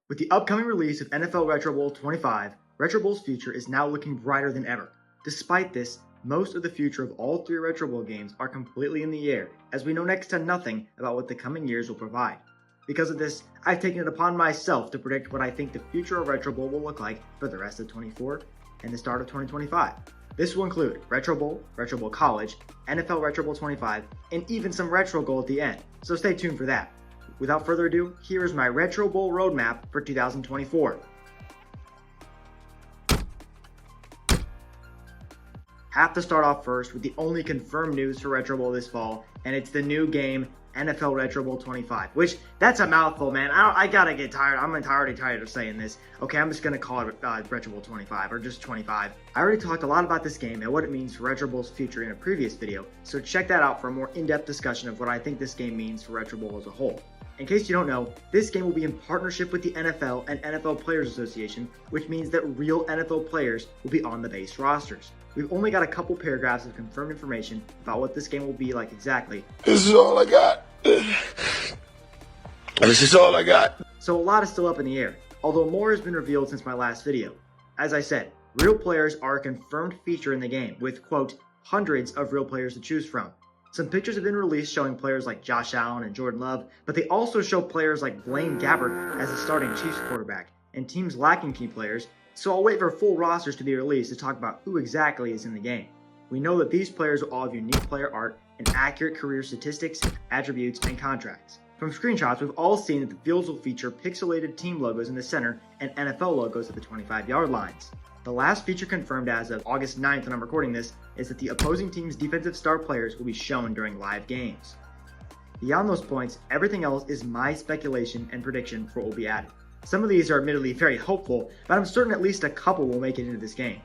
With the upcoming release of NFL Retro Bowl 25, Retro Bowl's future is now looking brighter than ever. Despite this, most of the future of all three Retro Bowl games are completely in the air, as we know next to nothing about what the coming years will provide. Because of this, I've taken it upon myself to predict what I think the future of Retro Bowl will look like for the rest of 24 and the start of 2025. This will include Retro Bowl College, NFL Retro Bowl 25, and even some Retro Goal at the end, so stay tuned for that. Without further ado, here is my Retro Bowl roadmap for 2024. Have to start off first with the only confirmed news for Retro Bowl this fall, and it's the new game, NFL Retro Bowl 25, which, that's a mouthful, man. I gotta get tired. I'm already tired of saying this. Okay, I'm just gonna call it Retro Bowl 25, or just 25. I already talked a lot about this game and what it means for Retro Bowl's future in a previous video, so check that out for a more in-depth discussion of what I think this game means for Retro Bowl as a whole. In case you don't know, this game will be in partnership with the NFL and NFL Players Association, which means that real NFL players will be on the base rosters. We've only got a couple paragraphs of confirmed information about what this game will be like exactly. This is all I got. This is all I got. So a lot is still up in the air, although more has been revealed since my last video. As I said, real players are a confirmed feature in the game, with, quote, hundreds of real players to choose from. Some pictures have been released showing players like Josh Allen and Jordan Love, but they also show players like Blaine Gabbert as the starting Chiefs quarterback, and teams lacking key players, so I'll wait for full rosters to be released to talk about who exactly is in the game. We know that these players will all have unique player art and accurate career statistics, attributes, and contracts. From screenshots, we've all seen that the fields will feature pixelated team logos in the center and NFL logos at the 25-yard lines. The last feature confirmed as of August 9th when I'm recording this is that the opposing team's defensive star players will be shown during live games. Beyond those points, everything else is my speculation and prediction for what will be added. Some of these are admittedly very hopeful, but I'm certain at least a couple will make it into this game.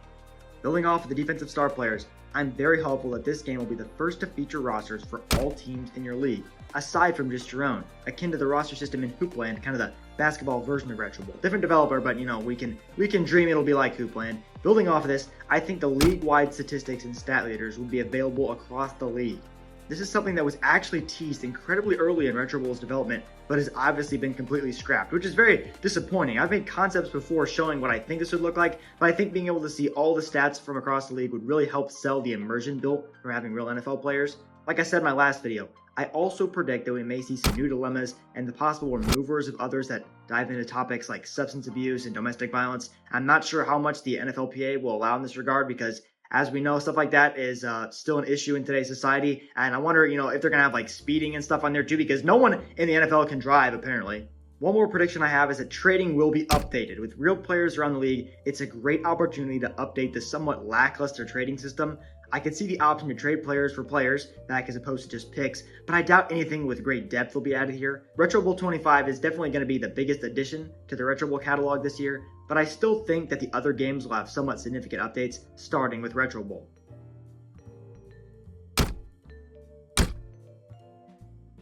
Building off of the defensive star players, I'm very hopeful that this game will be the first to feature rosters for all teams in your league, aside from just your own, akin to the roster system in Hoopland, kind of the basketball version of Retro Bowl. Different developer, but you know, we can dream it'll be like Hoopland. Building off of this, I think the league-wide statistics and stat leaders will be available across the league. This is something that was actually teased incredibly early in Retro Bowl's development, but has obviously been completely scrapped, which is very disappointing. I've made concepts before showing what I think this would look like, but I think being able to see all the stats from across the league would really help sell the immersion built from having real NFL players. Like I said in my last video, I also predict that we may see some new dilemmas and the possible removers of others that dive into topics like substance abuse and domestic violence. I'm not sure how much the NFLPA will allow in this regard because, as we know, stuff like that is still an issue in today's society. And I wonder, if they're going to have like speeding and stuff on there too, because no one in the NFL can drive, apparently. One more prediction I have is that trading will be updated. With real players around the league, it's a great opportunity to update the somewhat lackluster trading system. I could see the option to trade players for players back as opposed to just picks, but I doubt anything with great depth will be added here. Retro Bowl 25 is definitely going to be the biggest addition to the Retro Bowl catalog this year, but I still think that the other games will have somewhat significant updates, starting with Retro Bowl.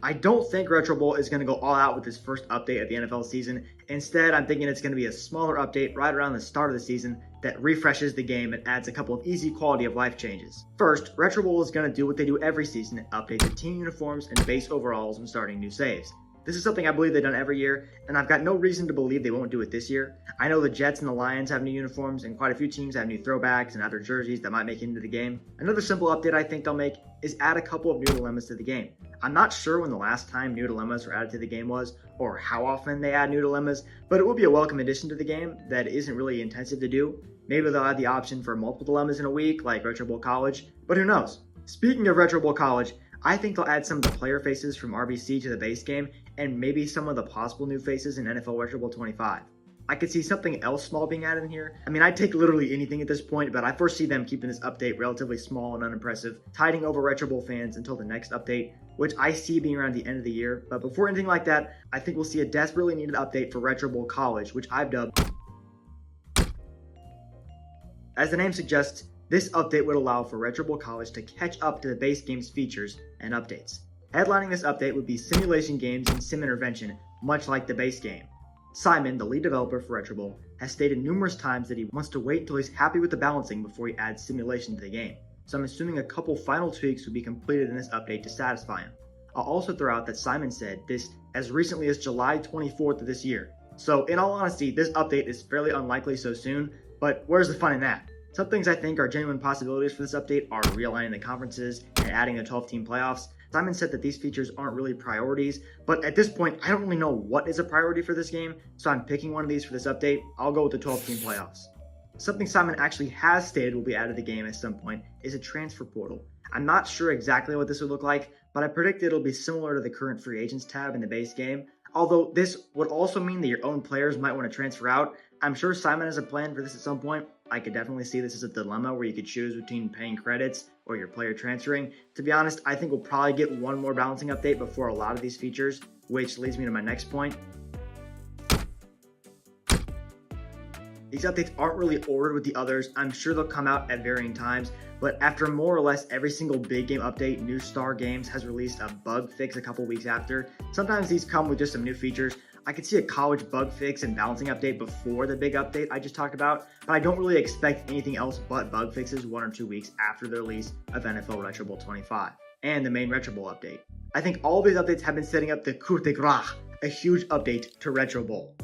I don't think Retro Bowl is going to go all out with this first update of the NFL season. Instead, I'm thinking it's going to be a smaller update right around the start of the season that refreshes the game and adds a couple of easy quality of life changes. First, Retro Bowl is going to do what they do every season and update the team uniforms and base overalls when starting new saves. This is something I believe they've done every year, and I've got no reason to believe they won't do it this year. I know the Jets and the Lions have new uniforms, and quite a few teams have new throwbacks and other jerseys that might make it into the game. Another simple update I think they'll make is add a couple of new dilemmas to the game. I'm not sure when the last time new dilemmas were added to the game was, or how often they add new dilemmas, but it will be a welcome addition to the game that isn't really intensive to do. Maybe they'll add the option for multiple dilemmas in a week, like Retro Bowl College, but who knows? Speaking of Retro Bowl College, I think they'll add some of the player faces from RBC to the base game, and maybe some of the possible new faces in NFL Retro Bowl 25. I could see something else small being added in here. I mean, I'd take literally anything at this point, but I foresee them keeping this update relatively small and unimpressive, tiding over Retro Bowl fans until the next update, which I see being around the end of the year. But before anything like that, I think we'll see a desperately needed update for Retro Bowl College, which I've dubbed. As the name suggests, this update would allow for Retro Bowl College to catch up to the base game's features and updates. Headlining this update would be simulation games and sim intervention, much like the base game. Simon, the lead developer for Retro Bowl, has stated numerous times that he wants to wait until he's happy with the balancing before he adds simulation to the game, so I'm assuming a couple final tweaks would be completed in this update to satisfy him. I'll also throw out that Simon said this as recently as July 24th of this year, So in all honesty, this update is fairly unlikely so soon, but where's the fun in that? Some things I think are genuine possibilities for this update are realigning the conferences and adding the 12-team playoffs. Simon said that these features aren't really priorities, but at this point, I don't really know what is a priority for this game, so I'm picking one of these for this update. I'll go with the 12-team playoffs. Something Simon actually has stated will be added to the game at some point is a transfer portal. I'm not sure exactly what this would look like, but I predict it'll be similar to the current free agents tab in the base game. Although this would also mean that your own players might want to transfer out. I'm sure Simon has a plan for this at some point. I could definitely see this as a dilemma where you could choose between paying credits or your player transferring. To be honest, I think we'll probably get one more balancing update before a lot of these features, which leads me to my next point. These updates aren't really ordered with the others. I'm sure they'll come out at varying times, but after more or less every single big game update, New Star Games has released a bug fix a couple weeks after. Sometimes these come with just some new features. I could see a college bug fix and balancing update before the big update I just talked about, but I don't really expect anything else but bug fixes 1 or 2 weeks after the release of NFL Retro Bowl 25 and the main Retro Bowl update. I think all these updates have been setting up the coup de grace, a huge update to Retro Bowl.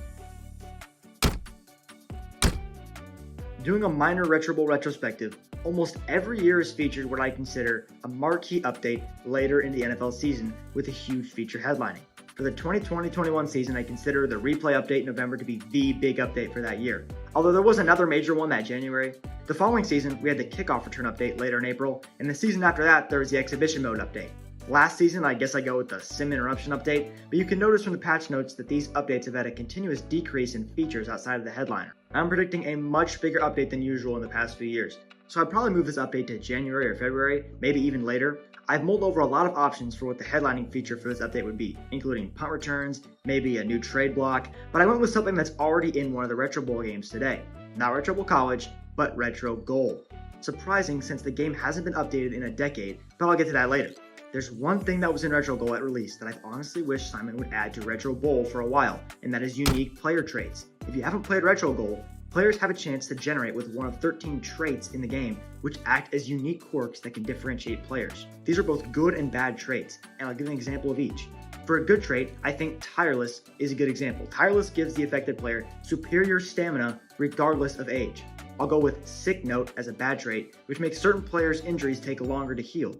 Doing a minor Retro Bowl retrospective, almost every year is featured what I consider a marquee update later in the NFL season with a huge feature headlining. For the 2020-21 season, I consider the replay update in November to be the big update for that year. Although there was another major one that January. The following season, we had the kickoff return update later in April, and the season after that, there was the exhibition mode update. Last season, I guess I go with the sim interruption update, but you can notice from the patch notes that these updates have had a continuous decrease in features outside of the headliner. I'm predicting a much bigger update than usual in the past few years, so I'd probably move this update to January or February, maybe even later. I've mulled over a lot of options for what the headlining feature for this update would be, including punt returns, maybe a new trade block, but I went with something that's already in one of the Retro Bowl games today. Not Retro Bowl College, but Retro Goal. Surprising since the game hasn't been updated in a decade, but I'll get to that later. There's one thing that was in Retro Goal at release that I've honestly wished Simon would add to Retro Bowl for a while, and that is unique player traits. If you haven't played Retro Goal, players have a chance to generate with one of 13 traits in the game, which act as unique quirks that can differentiate players. These are both good and bad traits, and I'll give an example of each. For a good trait, I think Tireless is a good example. Tireless gives the affected player superior stamina regardless of age. I'll go with Sick Note as a bad trait, which makes certain players' injuries take longer to heal.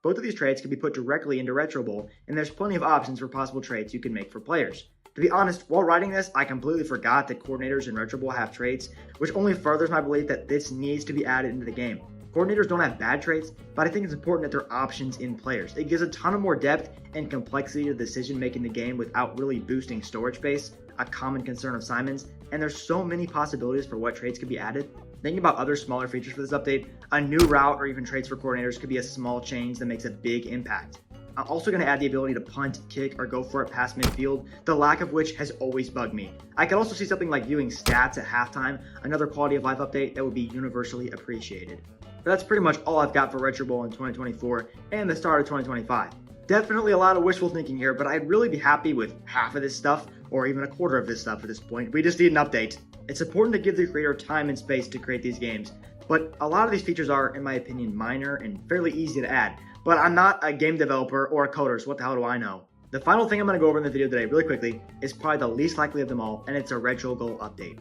Both of these traits can be put directly into Retro Bowl, and there's plenty of options for possible traits you can make for players. To be honest, while writing this, I completely forgot that coordinators in Retro Bowl have traits, which only furthers my belief that this needs to be added into the game. Coordinators don't have bad traits, but I think it's important that there are options in players. It gives a ton of more depth and complexity to decision making in the game without really boosting storage space, a common concern of Simon's, and there's so many possibilities for what traits could be added. Thinking about other smaller features for this update, a new route or even traits for coordinators could be a small change that makes a big impact. I'm also going to add the ability to punt, kick, or go for it past midfield, the lack of which has always bugged me. I could also see something like viewing stats at halftime, another quality of life update that would be universally appreciated. But that's pretty much all I've got for Retro Bowl in 2024 and the start of 2025. Definitely a lot of wishful thinking here, but I'd really be happy with half of this stuff, or even a quarter of this stuff at this point. We just need an update. It's important to give the creator time and space to create these games, but a lot of these features are, in my opinion, minor and fairly easy to add. But I'm not a game developer or a coder, so what the hell do I know? The final thing I'm going to go over in the video today really quickly is probably the least likely of them all, and it's a Retro Goal update.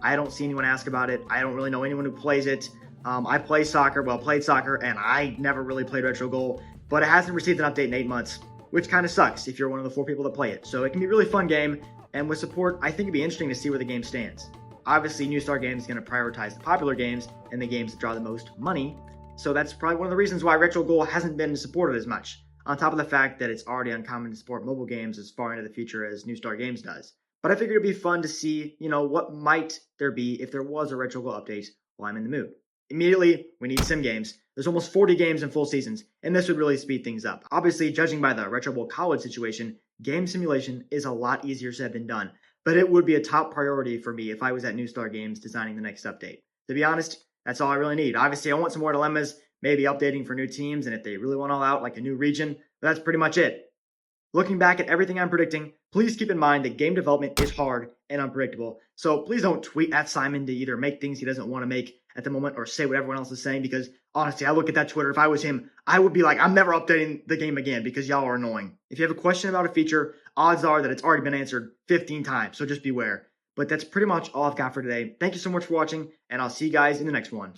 I don't see anyone ask about it. I don't really know anyone who plays it. I played soccer, and I never really played Retro Goal, but it hasn't received an update in 8 months, which kind of sucks if you're one of the 4 people that play it. So it can be a really fun game, and with support, I think it'd be interesting to see where the game stands. Obviously, New Star Games is going to prioritize the popular games and the games that draw the most money, so that's probably one of the reasons why Retro Goal hasn't been supported as much, on top of the fact that it's already uncommon to support mobile games as far into the future as New Star Games does. But I figured it'd be fun to see, what might there be if there was a Retro Goal update while I'm in the mood. Immediately, we need sim games. There's almost 40 games in full seasons, and this would really speed things up. Obviously, judging by the Retro Bowl College situation, game simulation is a lot easier said than done, but it would be a top priority for me if I was at New Star Games designing the next update. To be honest, that's all I really need. Obviously, I want some more dilemmas, maybe updating for new teams, and if they really want all out, like a new region, but that's pretty much it. Looking back at everything I'm predicting, please keep in mind that game development is hard and unpredictable, so please don't tweet at Simon to either make things he doesn't want to make at the moment or say what everyone else is saying, because Honestly, I look at that Twitter. If I was him, I would be like, I'm never updating the game again because y'all are annoying. If you have a question about a feature, odds are that it's already been answered 15 times, so just beware. But that's pretty much all I've got for today. Thank you so much for watching, and I'll see you guys in the next one.